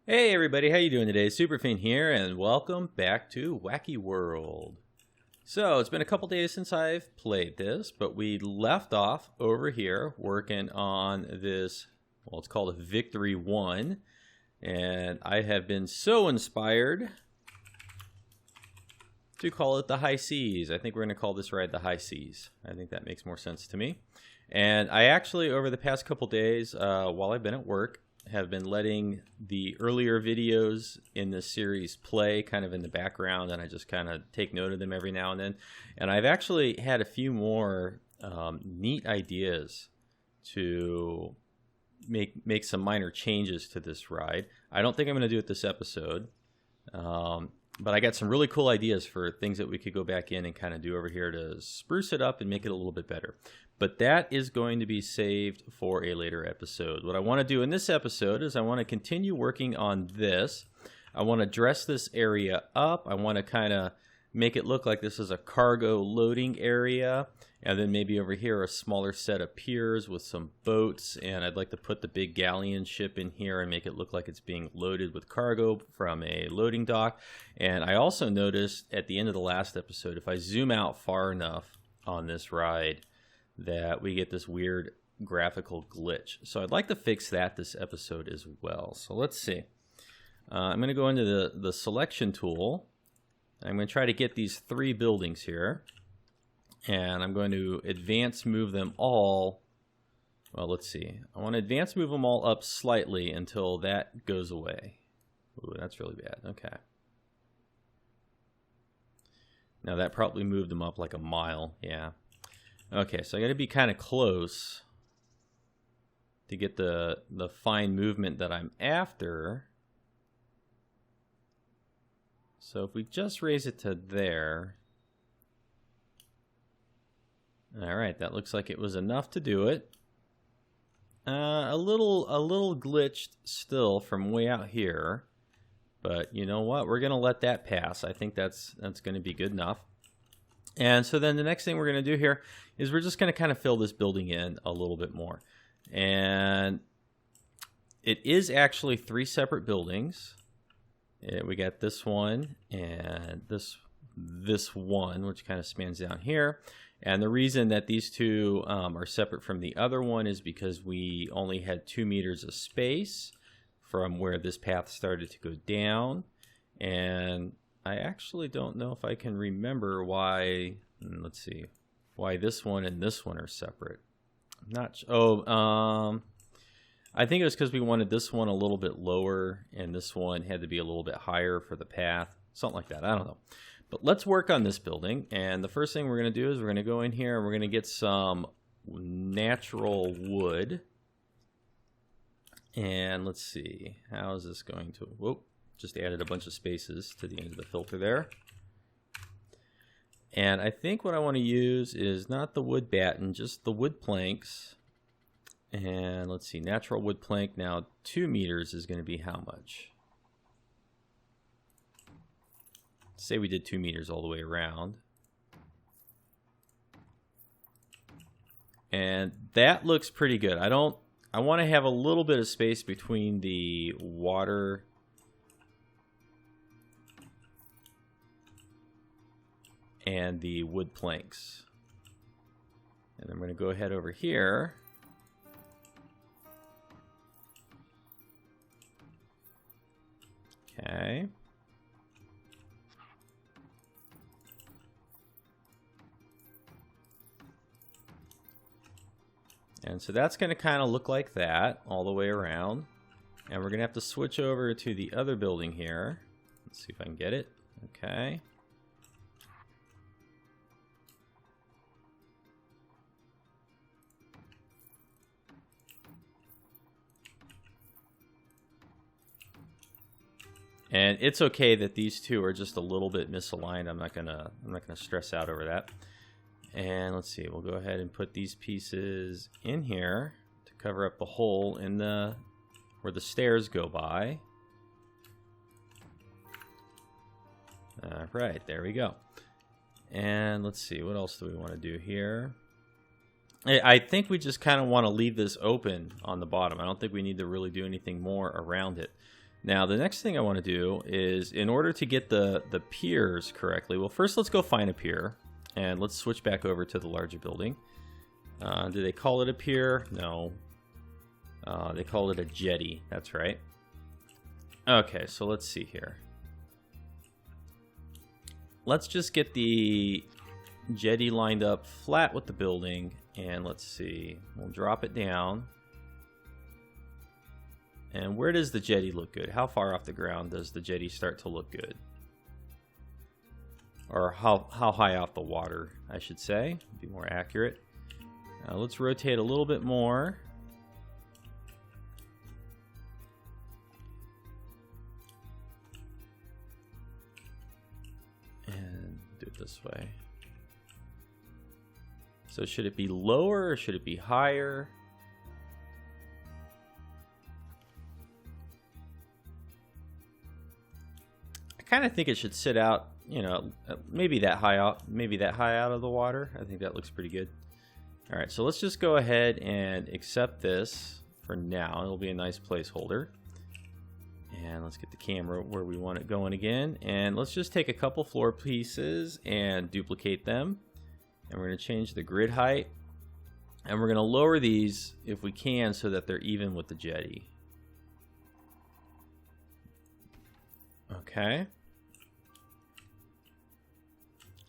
Hey everybody, how you doing today? Superfiend here, and welcome back to Whacky World. So, it's been a couple days since I've played this, but we left off over here working on this, well, it's called a Victory 1, and I have been so inspired to call it the High Seas. I think we're going to call this ride the High Seas. I think that makes more sense to me. And I actually, over the past couple days, while I've been at work, have been letting the earlier videos in this series play kind of in the background, and I just kind of take note of them every now and then. And I've actually had a few more neat ideas to make some minor changes to this ride. I don't think I'm going to do it this episode, but I got some really cool ideas for things that we could go back in and kind of do over here to spruce it up and make it a little bit better. But that is going to be saved for a later episode. What I want to do in this episode is I want to continue working on this. I want to dress this area up. I want to kind of make it look like this is a cargo loading area. And then maybe over here a smaller set of piers with some boats. And I'd like to put the big galleon ship in here and make it look like it's being loaded with cargo from a loading dock. And I also noticed at the end of the last episode, if I zoom out far enough on this ride, that we get this weird graphical glitch. So I'd like to fix that this episode as well. So let's see. I'm going to go into the selection tool. I'm going to try to get these three buildings here. And I'm going to advance move them all. Well, let's see. I want to advance move them all up slightly until that goes away. Ooh, that's really bad. Okay. Now that probably moved them up like a mile. Yeah. Okay, so I got to be kind of close to get the fine movement that I'm after. So if we just raise it to there. All right, that looks like it was enough to do it. A little glitched still from way out here, but you know what? We're gonna let that pass. I think that's going to be good enough. And so then the next thing we're going to do here is we're just going to kind of fill this building in a little bit more. And it is actually three separate buildings. We got this one and this one, which kind of spans down here. And the reason that these two are separate from the other one is because we only had 2 meters of space from where this path started to go down. And I actually don't know if I can remember why, let's see, why this one and this one are separate. I'm not I think it was because we wanted this one a little bit lower and this one had to be a little bit higher for the path. Something like that. I don't know. But let's work on this building. And the first thing we're going to do is we're going to go in here and we're going to get some natural wood. And let's see. How is this going to... Whoop. Just added a bunch of spaces to the end of the filter there. And I think what I want to use is not the wood batten, just the wood planks. And let's see, natural wood plank. Now 2 meters is going to be how much? Say we did 2 meters all the way around. And that looks pretty good. I want to have a little bit of space between the water and the wood planks. And I'm going to go ahead over here. Okay. And so that's going to kind of look like that all the way around. And we're going to have to switch over to the other building here. Let's see if I can get it. Okay. And it's okay that these two are just a little bit misaligned. I'm not gonna stress out over that. And let's see, we'll go ahead and put these pieces in here to cover up the hole in where the stairs go by. All right, there we go. And let's see, what else do we want to do here? I think we just kind of want to leave this open on the bottom. I don't think we need to really do anything more around it. Now, the next thing I want to do is, in order to get the piers correctly, well, first let's go find a pier, and let's switch back over to the larger building. Do they call it a pier? No. They call it a jetty. That's right. Okay, so let's see here. Let's just get the jetty lined up flat with the building, and let's see. We'll drop it down. And where does the jetty look good? How far off the ground does the jetty start to look good? Or how high off the water, I should say. Be more accurate. Let's rotate a little bit more. And do it this way. So should it be lower or should it be higher? I kind of think it should sit out, you know, maybe that high out of the water. I think that looks pretty good. All right, so let's just go ahead and accept this for now. It'll be a nice placeholder. And let's get the camera where we want it going again. And let's just take a couple floor pieces and duplicate them. And we're going to change the grid height. And we're going to lower these if we can so that they're even with the jetty. Okay.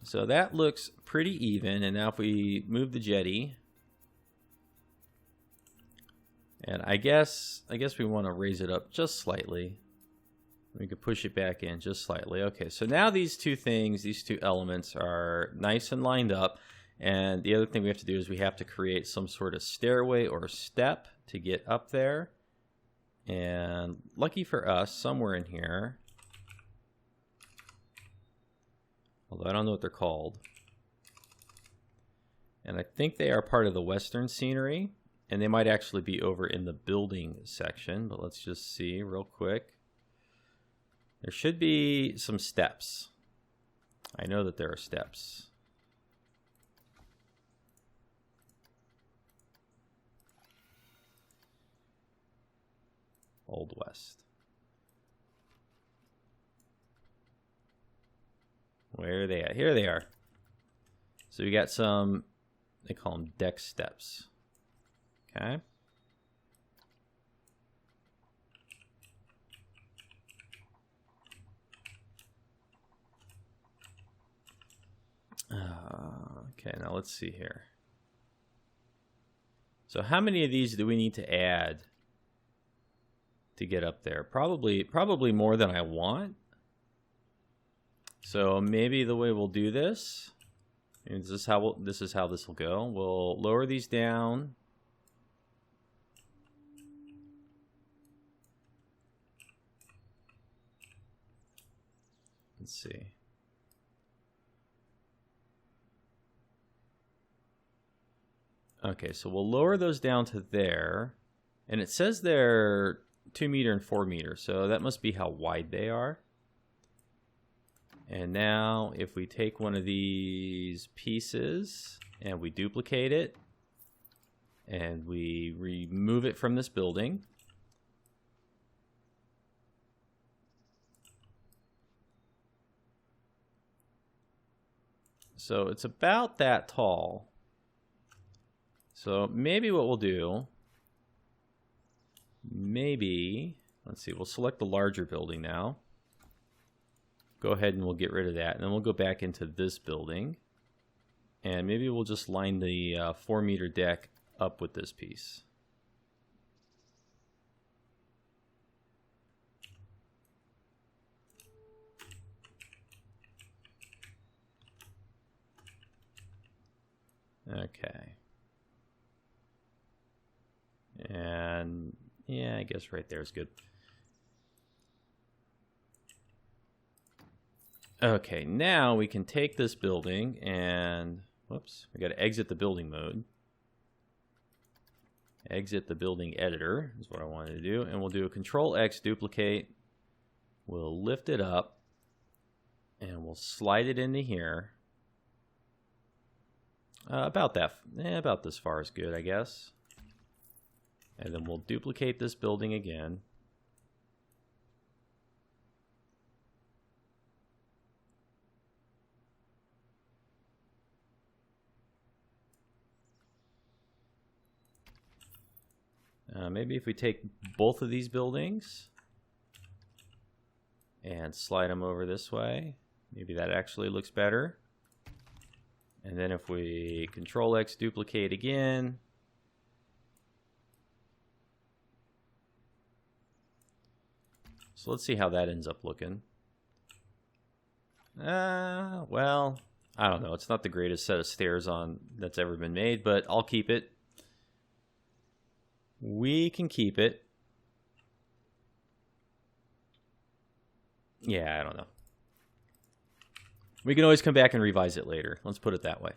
So that looks pretty even, and now if we move the jetty, and I guess we want to raise it up just slightly. We could push it back in just slightly. Okay, so now these two things, these two elements are nice and lined up, and the other thing we have to do is we have to create some sort of stairway or step to get up there. And lucky for us, somewhere in here, although I don't know what they're called. And I think they are part of the western scenery. And they might actually be over in the building section. But let's just see real quick. There should be some steps. I know that there are steps. Old West. Where are they at? Here they are. So we got some, they call them deck steps. Okay. Okay, now let's see here. So how many of these do we need to add to get up there? Probably more than I want. So maybe the way we'll do this, and this is how this will go. We'll lower these down. Let's see. Okay, so we'll lower those down to there, and it says they're 2 meter and 4 meters, so that must be how wide they are. And now if we take one of these pieces and we duplicate it and we remove it from this building, so it's about that tall. So maybe what we'll do, let's see, we'll select the larger building now. Go ahead and we'll get rid of that, and then we'll go back into this building, and maybe we'll just line the 4 meter deck up with this piece. Okay. And yeah, I guess right there is good. Okay, now we can take this building and, whoops, we got to exit the building mode. Exit the building editor is what I wanted to do. And we'll do a Control X duplicate. We'll lift it up and we'll slide it into here. About this far is good, I guess. And then we'll duplicate this building again. Maybe if we take both of these buildings and slide them over this way, maybe that actually looks better. And then if we Control X duplicate again, so let's see how that ends up looking. Well, I don't know. It's not the greatest set of stairs that's ever been made, but I'll keep it. We can keep it. Yeah, I don't know. We can always come back and revise it later. Let's put it that way.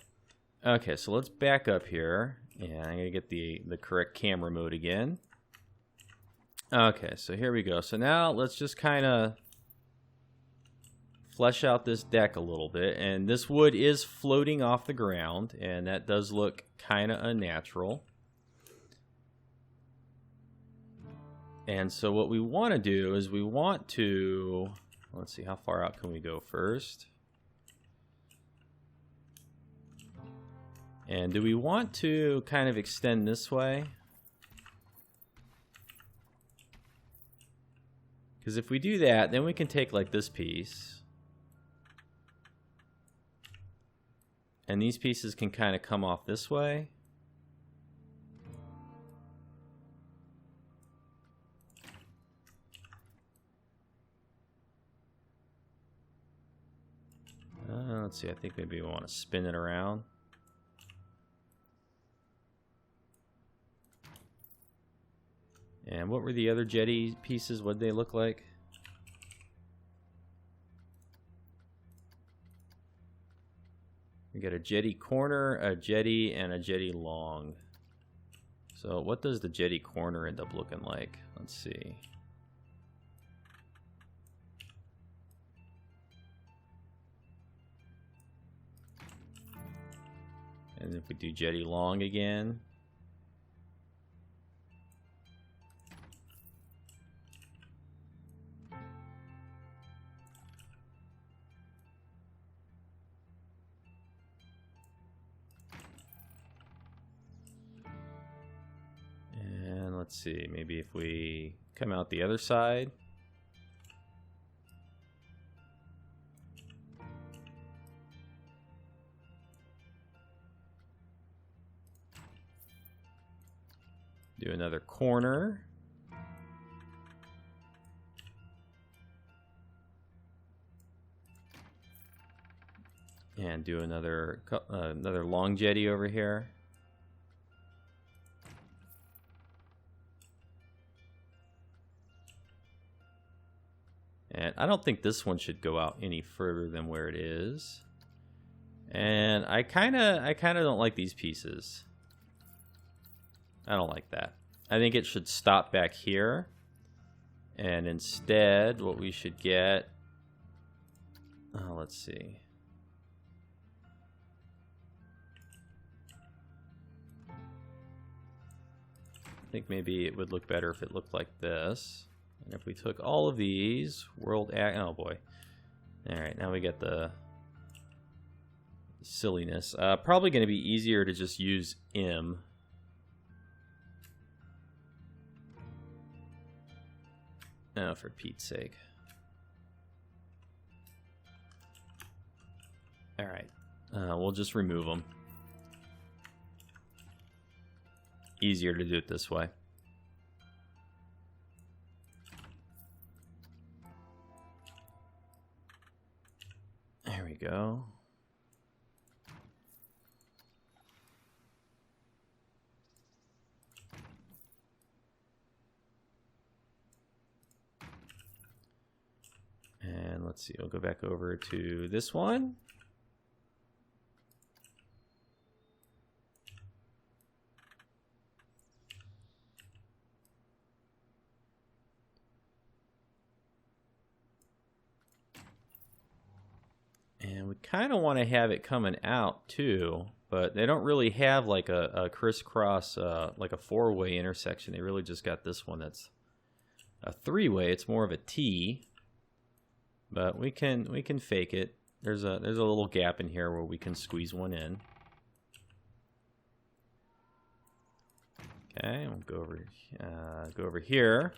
Okay, so let's back up here. And I'm going to get the correct camera mode again. Okay, so here we go. So now let's just kind of flesh out this deck a little bit. And this wood is floating off the ground, and that does look kind of unnatural. And so what we want to do is we want to, let's see, how far out can we go first? And do we want to kind of extend this way? Because if we do that, then we can take like this piece. And these pieces can kind of come off this way. Let's see, I think maybe we want to spin it around. And what were the other jetty pieces? What did they look like? We got a jetty corner, a jetty, and a jetty long. So what does the jetty corner end up looking like? Let's see. And if we do jetty long again. And let's see, maybe if we come out the other side. Do another corner. And do another long jetty over here. And I don't think this one should go out any further than where it is. And I kind of don't like these pieces. I don't like that. I think it should stop back here. And instead, what we should get... let's see. I think maybe it would look better if it looked like this. And if we took all of these, oh boy. Alright, now we get the silliness. Probably going to be easier to just use M. Oh, for Pete's sake. Alright, we'll just remove them. Easier to do it this way. There we go. And let's see, I'll go back over to this one. And we kind of want to have it coming out too, but they don't really have like a crisscross, like a four-way intersection. They really just got this one that's a three-way. It's more of a T. But we can fake it. There's a little gap in here where we can squeeze one in. Okay, we'll go over here.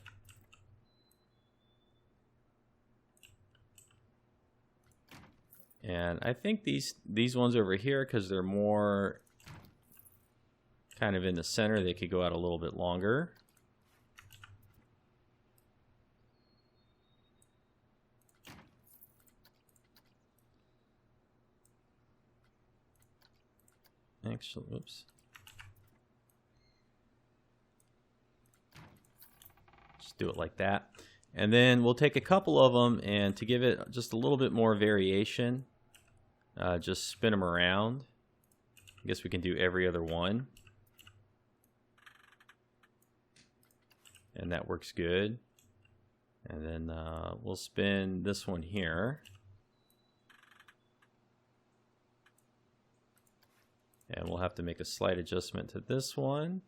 And I think these ones over here, because they're more kind of in the center, they could go out a little bit longer. Actually, oops. Just do it like that. And then we'll take a couple of them, and to give it just a little bit more variation, just spin them around. I guess we can do every other one. And that works good. And then we'll spin this one here. And we'll have to make a slight adjustment to this one.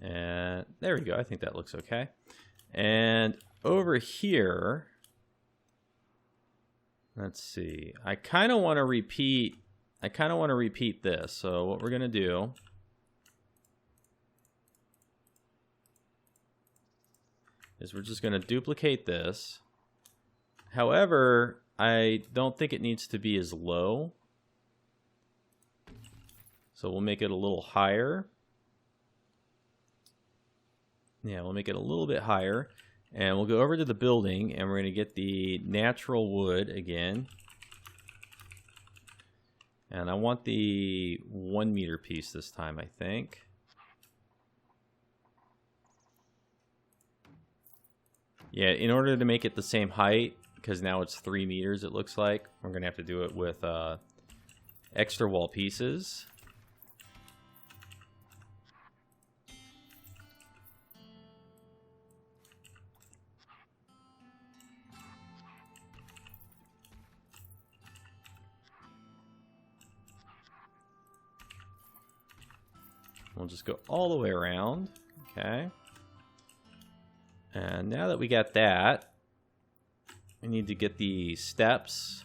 And there we go. I think that looks okay. And over here, let's see. I kind of want to repeat this. So what we're going to do is we're just going to duplicate this. However, I don't think it needs to be as low. So we'll make it a little higher. Yeah, we'll make it a little bit higher. And we'll go over to the building, and we're going to get the natural wood again. And I want the 1 meter piece this time, I think. Yeah, in order to make it the same height, because now it's 3 meters, it looks like, we're going to have to do it with extra wall pieces. We'll just go all the way around. Okay. And now that we got that, we need to get the steps.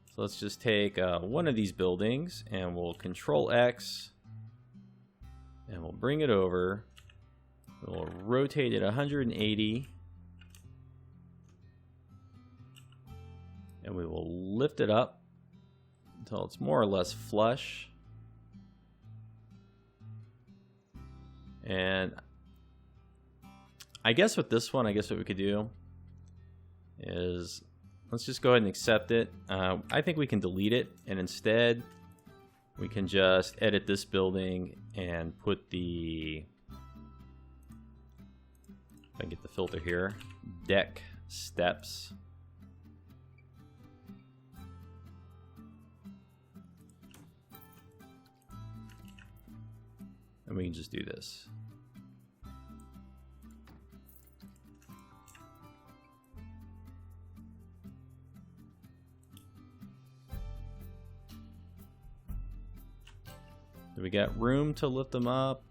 So let's just take one of these buildings, and we'll Control X, and we'll bring it over. We'll rotate it 180, and we will lift it up until it's more or less flush. And I guess with this one, I guess what we could do is let's just go ahead and accept it. I think we can delete it, and instead we can just edit this building and put the, if I get the filter here, deck steps. And we can just do this. Do we got room to lift them up?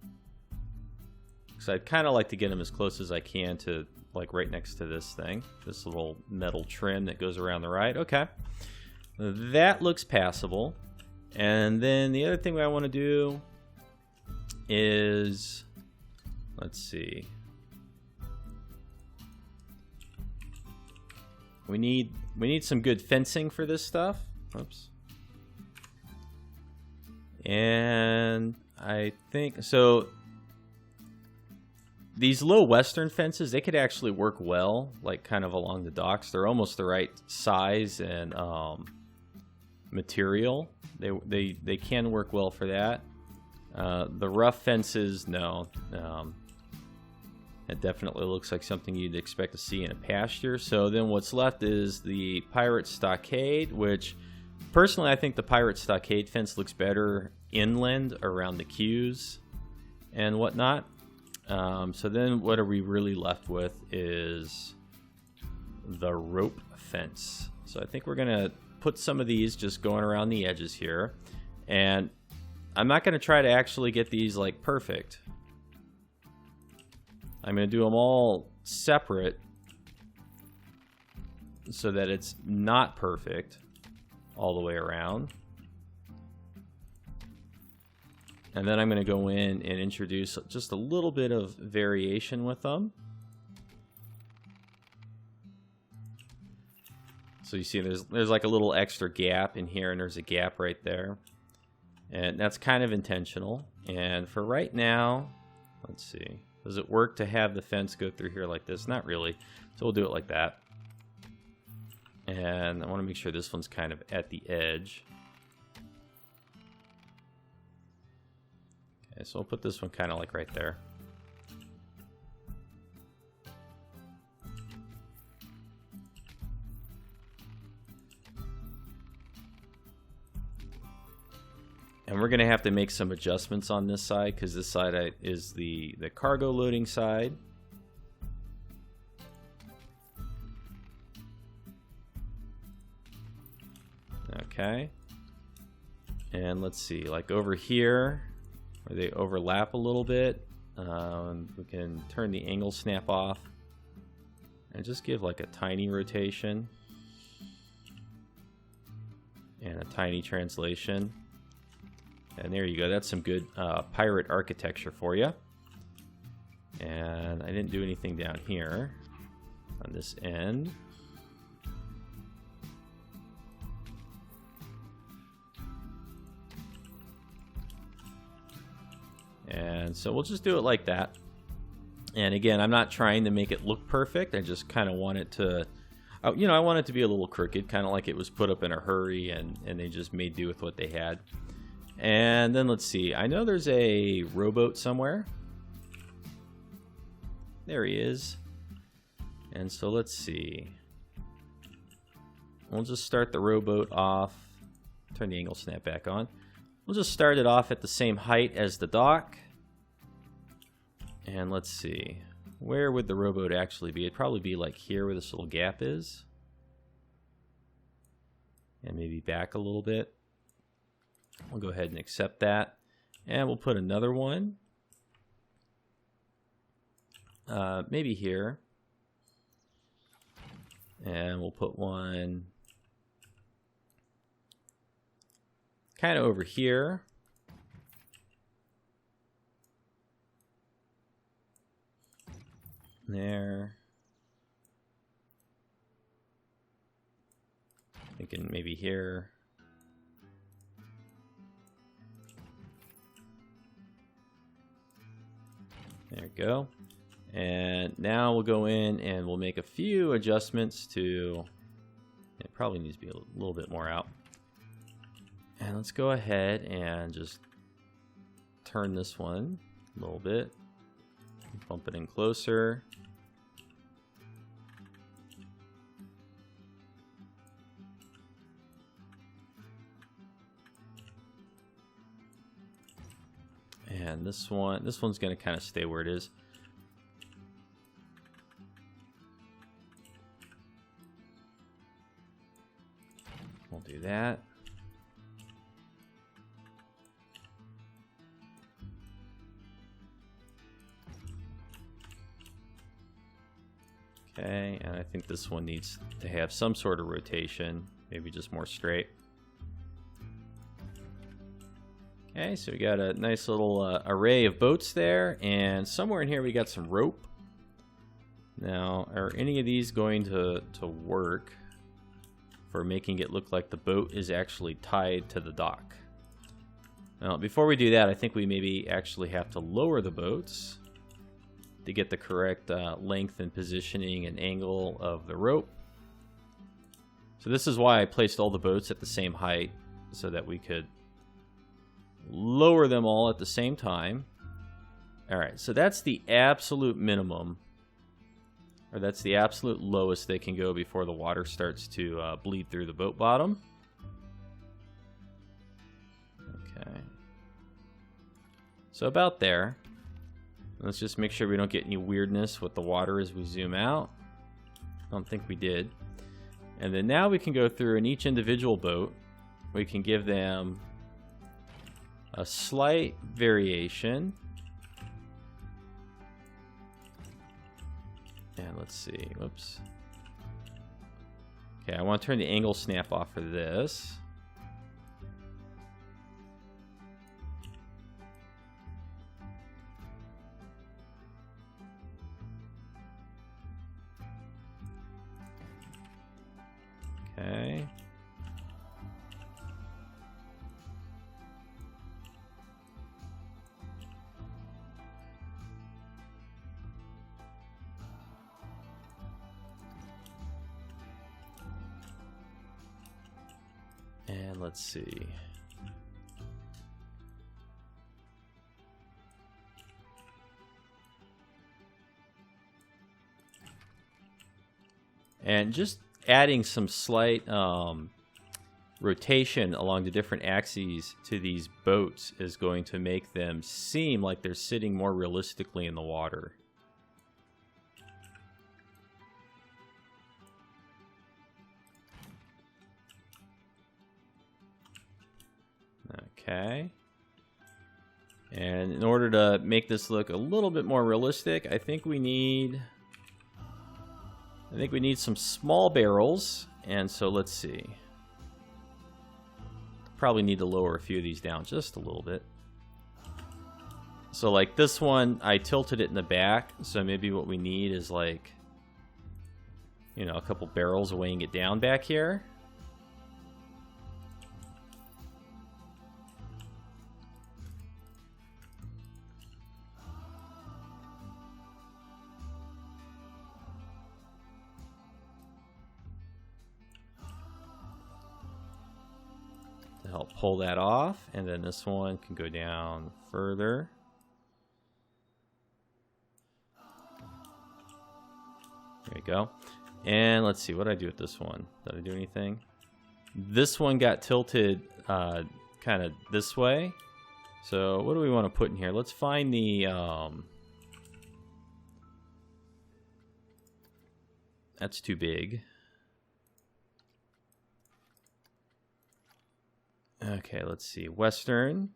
Because I'd kind of like to get them as close as I can to, like, right next to this thing. This little metal trim that goes around the right. Okay. That looks passable. And then the other thing I want to do is, let's see. We need some good fencing for this stuff. Oops. And I think so. These low western fences, they could actually work well, like kind of along the docks. They're almost the right size and material. They can work well for that. The rough fences, no. It definitely looks like something you'd expect to see in a pasture. So then what's left is the pirate stockade, which personally I think the pirate stockade fence looks better inland around the quays and whatnot. So then what are we really left with is the rope fence. So I think we're going to put some of these just going around the edges here. And I'm not going to try to actually get these like perfect. I'm going to do them all separate so that it's not perfect all the way around. And then I'm going to go in and introduce just a little bit of variation with them. So you see there's like a little extra gap in here, and there's a gap right there. And that's kind of intentional. And for right now, let's see. Does it work to have the fence go through here like this? Not really. So we'll do it like that. And I want to make sure this one's kind of at the edge. Okay, so we'll put this one kind of like right there. And we're going to have to make some adjustments on this side, because this side is the cargo loading side. Okay. And let's see, like over here, where they overlap a little bit, we can turn the angle snap off and just give like a tiny rotation and a tiny translation. And there you go. That's some good pirate architecture for you. And I didn't do anything down here on this end. And so we'll just do it like that. And again, I'm not trying to make it look perfect. I just kind of want it to, you know, I want it to be a little crooked, kind of like it was put up in a hurry and they just made do with what they had. And then let's see, I know there's a rowboat somewhere. There he is. And so let's see. We'll just start the rowboat off. Turn the angle snap back on. We'll just start it off at the same height as the dock. And let's see. Where would the rowboat actually be? It'd probably be like here where this little gap is. And maybe back a little bit. We'll go ahead and accept that. And we'll put another one. Maybe here. And we'll put one kind of over here. There. Thinking maybe here. There we go. And now we'll go in and we'll make a few adjustments to, it probably needs to be a little bit more out. And let's go ahead and just turn this one a little bit. Bump it in closer. And this one's going to kind of stay where it is. We'll do that. Okay, and I think this one needs to have some sort of rotation, maybe just more straight. Okay, so we got a nice little array of boats there, and somewhere in here we got some rope. Now, are any of these going to work for making it look like the boat is actually tied to the dock? Now, before we do that, I think we maybe actually have to lower the boats to get the correct length and positioning and angle of the rope. So this is why I placed all the boats at the same height, so that we could lower them all at the same time. Alright, so that's the absolute minimum, or that's the absolute lowest they can go before the water starts to bleed through the boat bottom. Okay. So about there. Let's just make sure we don't get any weirdness with the water as we zoom out. I don't think we did. And then now we can go through in each individual boat. We can give them a slight variation. And let's see. Whoops. Okay, I want to turn the angle snap off for this. And let's see. And just adding some slight rotation along the different axes to these boats is going to make them seem like they're sitting more realistically in the water. Okay. And in order to make this look a little bit more realistic, I think we need some small barrels. And so let's see. Probably need to lower a few of these down just a little bit. So like this one, I tilted it in the back. So maybe what we need is like, you know, a couple barrels weighing it down back here. Help pull that off, and then this one can go down further. There we go. And let's see, what did I do with this one? Did I do anything? This one got tilted kind of this way. So what do we want to put in here? Let's find the that's too big. Okay, let's see. Western.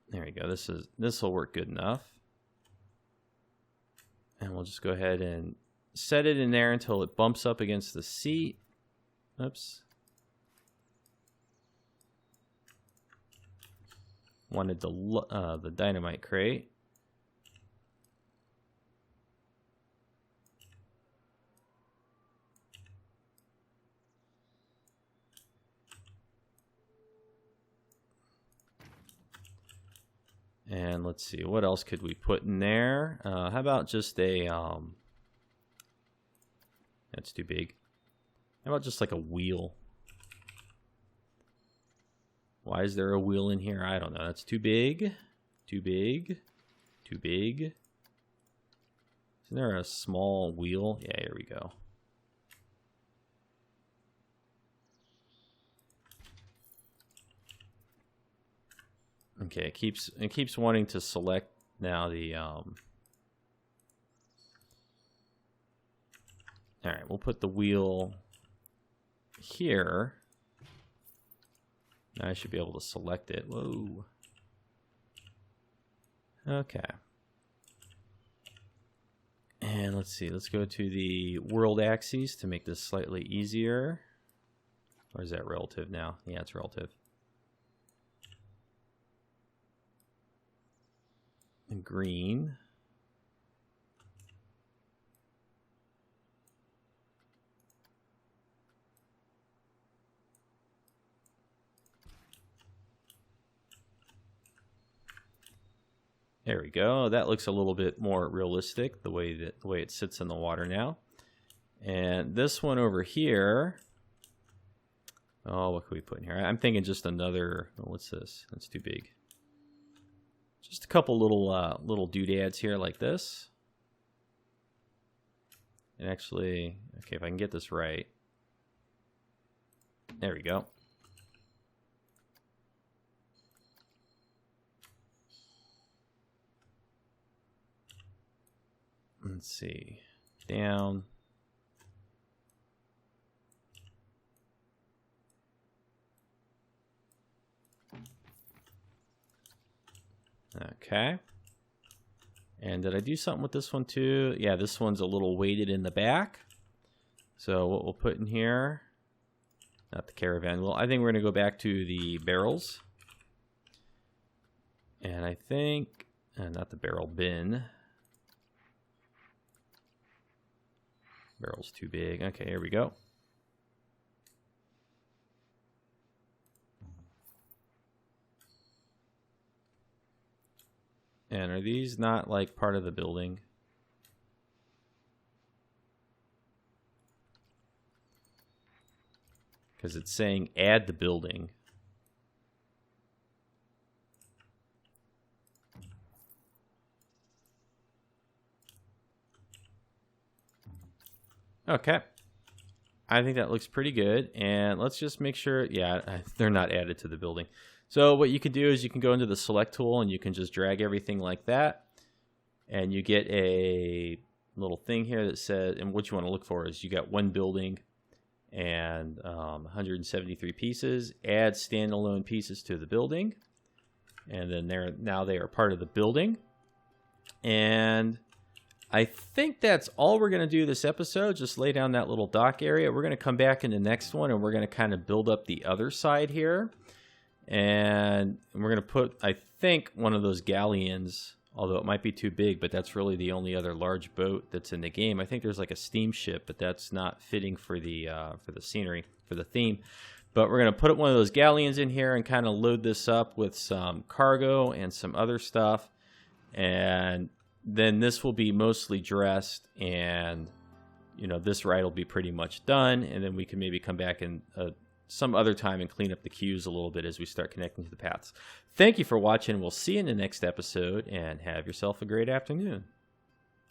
There we go. This will work good enough. And we'll just go ahead and set it in there until it bumps up against the seat. Oops. Wanted the dynamite crate. And let's see, what else could we put in there? How about just a, that's too big. How about just like a wheel? Why is there a wheel in here? I don't know. That's too big. Too big. Too big. Isn't there a small wheel? Yeah, here we go. Okay, it keeps wanting to select now the all right, we'll put the wheel here. Now I should be able to select it. Whoa. Okay. And let's see, let's go to the world axes to make this slightly easier. Or is that relative now? Yeah, it's relative. Green. There we go. That looks a little bit more realistic, the way it sits in the water now. And this one over here. Oh, what can we put in here? I'm thinking just another. Oh, what's this? That's too big. Just a couple little doodads here like this. And actually, okay, if I can get this right. There we go. Let's see. Down. Okay. And did I do something with this one too? Yeah, this one's a little weighted in the back. So what we'll put in here, not the caravan wheel. I think we're going to go back to the barrels. And I think, not the barrel bin. Barrel's too big. Okay, here we go. And are these not like part of the building? because it's saying add the building. Okay. I think that looks pretty good. And let's just make sure, yeah, they're not added to the building. So what you can do is you can go into the select tool and you can just drag everything like that. And you get a little thing here that says, and what you want to look for is you got one building and 173 pieces. Add standalone pieces to the building. And then now they are part of the building. And I think that's all we're going to do this episode. Just lay down that little dock area. We're going to come back in the next one and we're going to kind of build up the other side here. And we're going to put, I think, one of those galleons, although it might be too big, but that's really the only other large boat that's in the game. I think there's like a steamship, but that's not fitting for the scenery, for the theme. But we're going to put one of those galleons in here and kind of load this up with some cargo and some other stuff. And then this will be mostly dressed, and this ride will be pretty much done, and then we can maybe come back in some other time and clean up the queues a little bit as we start connecting to the paths. Thank you for watching. We'll see you in the next episode, and have yourself a great afternoon.